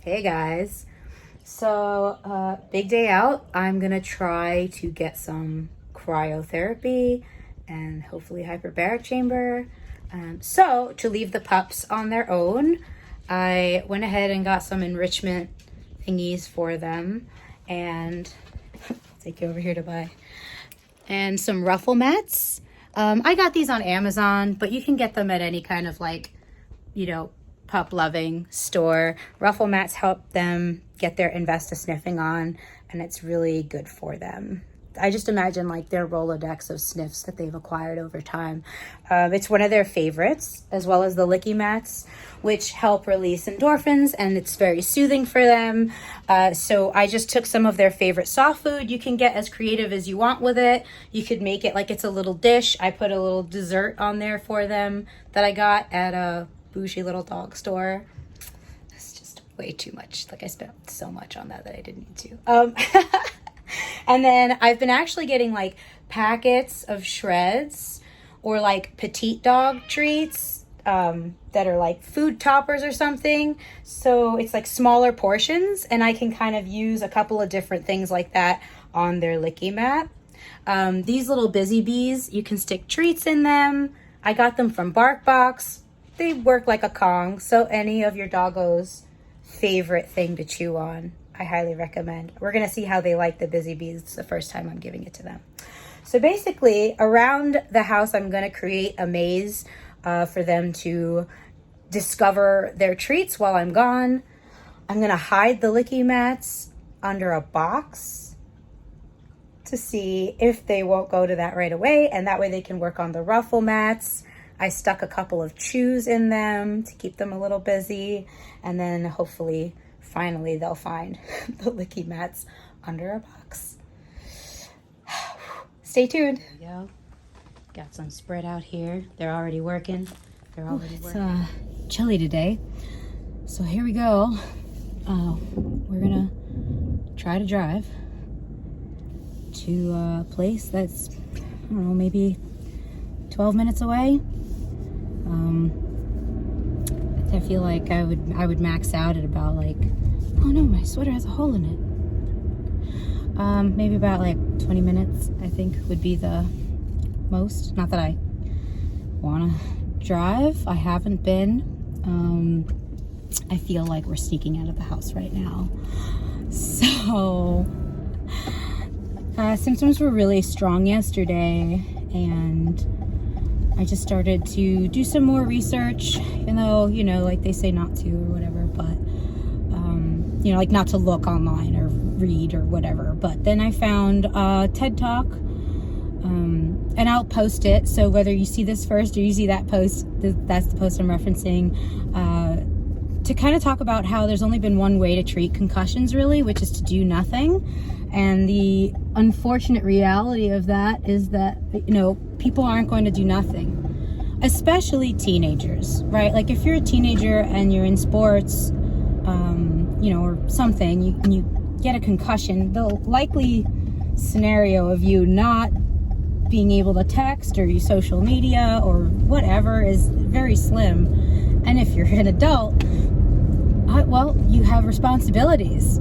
Hey guys. Big day out. I'm gonna try to get some cryotherapy and hopefully hyperbaric chamber. To leave the pups on their own, I went ahead and got some enrichment thingies for them, and I'll take you over here to buy, and some ruffle mats. I got these on Amazon, but you can get them at any kind of pup loving store. Ruffle mats help them get their Investa sniffing on, and it's really good for them. I just imagine their Rolodex of sniffs that they've acquired over time. It's one of their favorites, as well as the licky mats, which help release endorphins, and it's very soothing for them. So I just took some of their favorite soft food. You can get as creative as you want with it. You could make it like it's a little dish. I put a little dessert on there for them that I got at a bougie little dog store. It's just way too much. I spent so much on that I didn't need to. And then I've been actually getting packets of shreds or petite dog treats that are food toppers or something. So it's smaller portions, and I can kind of use a couple of different things like that on their licky mat. These little busy bees, you can stick treats in them. I got them from BarkBox. They work like a Kong, so any of your doggo's favorite thing to chew on, I highly recommend. We're gonna see how they like the busy bees. It's the first time I'm giving it to them. So basically, around the house, I'm gonna create a maze for them to discover their treats while I'm gone. I'm gonna hide the licky mats under a box to see if they won't go to that right away, and that way they can work on the ruffle mats. I stuck a couple of chews in them to keep them a little busy, and then hopefully, finally, they'll find the licky mats under a box. Stay tuned. There we go. Got some spread out here. They're already working. It's chilly today, so here we go. We're gonna try to drive to a place that's, I don't know, maybe 12 minutes away. I feel like I would max out at about oh no, my sweater has a hole in it. Maybe about 20 minutes, I think, would be the most. Not that I want to drive. I haven't been. I feel like we're sneaking out of the house right now. So, symptoms were really strong yesterday, and I just started to do some more research, even though, they say not to or whatever, but, not to look online or read or whatever. But then I found a TED Talk, and I'll post it. So whether you see this first or you see that post, that's the post I'm referencing, to kind of talk about how there's only been one way to treat concussions, really, which is to do nothing. And the unfortunate reality of that is that, people aren't going to do nothing, especially teenagers, right? If you're a teenager and you're in sports, or something, you get a concussion, the likely scenario of you not being able to text or use social media or whatever is very slim. And if you're an adult, you have responsibilities.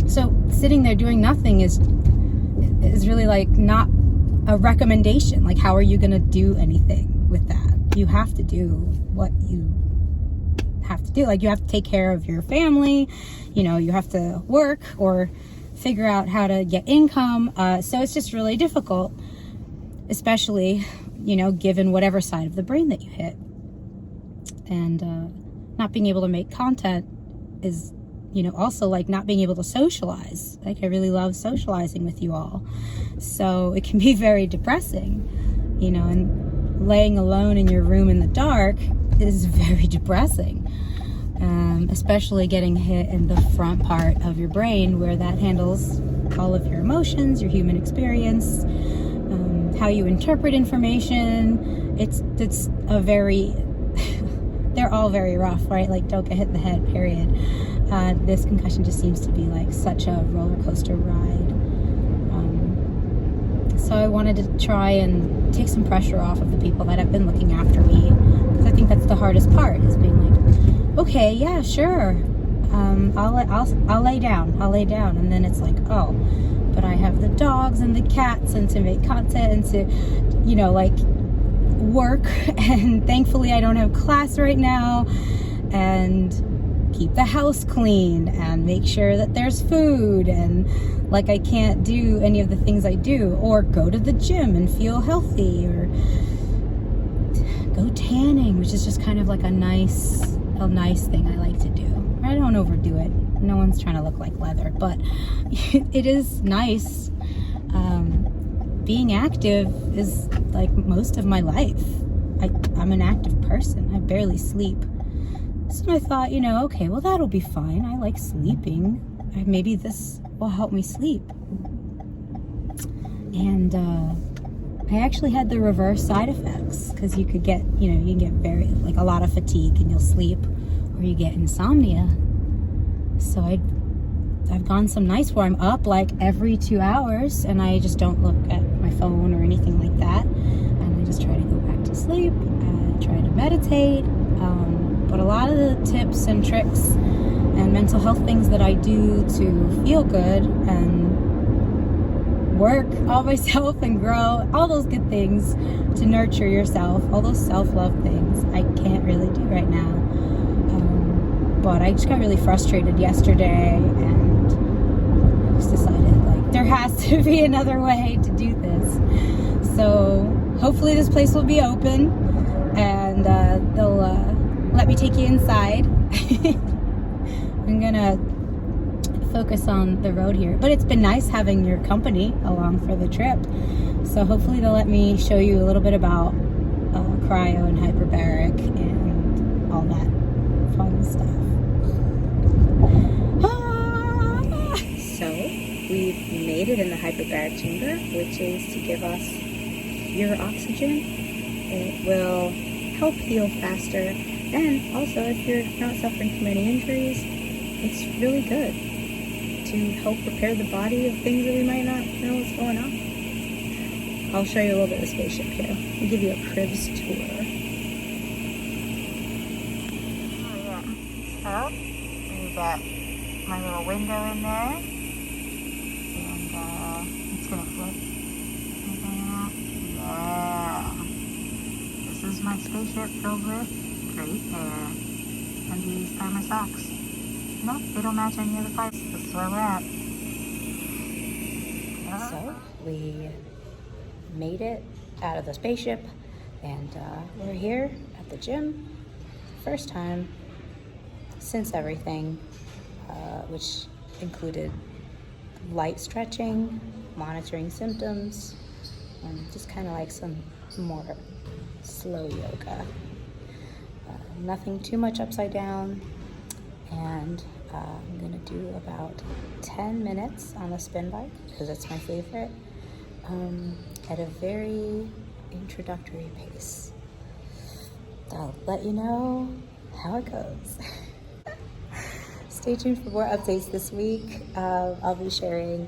So sitting there doing nothing is really not a recommendation. How are you going to do anything with that? You have to do what you have to do. You have to take care of your family. You have to work or figure out how to get income. So it's just really difficult, especially, given whatever side of the brain that you hit. And not being able to make content is also not being able to socialize. I really love socializing with you all. So it can be very depressing, and laying alone in your room in the dark is very depressing. Especially getting hit in the front part of your brain where that handles all of your emotions, your human experience, how you interpret information. It's a very, they're all very rough, right? Don't get hit in the head, period. This concussion just seems to be such a roller coaster ride. So I wanted to try and take some pressure off of the people that have been looking after me, because I think that's the hardest part, is being okay, yeah, sure, I'll lay down. And then it's like, oh, but I have the dogs and the cats and to make content and to, you know, like work. And thankfully I don't have class right now, and keep the house clean and make sure that there's food, and like I can't do any of the things I do, or go to the gym and feel healthy, or go tanning, which is just kind of like a nice thing I like to do. I don't overdo it. No one's trying to look like leather, but it is nice. Being active is like most of my life. I'm an active person. I barely sleep. So I thought, you know, okay, well, that'll be fine. I like sleeping. Maybe this will help me sleep. And I actually had the reverse side effects, because you could get, you know, you can get very, like a lot of fatigue and you'll sleep, or you get insomnia. So I've gone some nights where I'm up like every 2 hours and I just don't look at my phone or anything like that. And I just try to go back to sleep and try to meditate. But a lot of the tips and tricks and mental health things that I do to feel good and work on myself and grow, all those good things to nurture yourself, all those self-love things, I can't really do right now. But I just got really frustrated yesterday, and I just decided, like, there has to be another way to do this. So hopefully this place will be open, and they'll let me take you inside. I'm gonna focus on the road here, but it's been nice having your company along for the trip. So hopefully they'll let me show you a little bit about cryo and hyperbaric and all that fun stuff. So we've made it in the hyperbaric chamber, which is to give us pure oxygen. It will help heal faster, and also if you're not suffering from any injuries, it's really good to help repair the body of things that we might not know what's going on. I'll show you a little bit of the spaceship here. I'll give you a cribs tour. Oh yeah. So we've got my little window in there, and it's gonna flip. Yeah. This is my spaceship filled with great air. And these are my socks. No, they don't match any other parts. This is where we're at. So we made it out of the spaceship, and we're here at the gym. First time since everything, which included light stretching, monitoring symptoms, and just kind of like some more slow yoga. Nothing too much upside down, and I'm gonna do about 10 minutes on the spin bike because it's my favorite, at a very introductory pace. I'll let you know how it goes. Stay tuned for more updates this week. I'll be sharing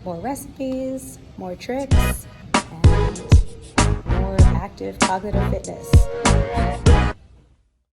more recipes, more tricks, and more active cognitive fitness.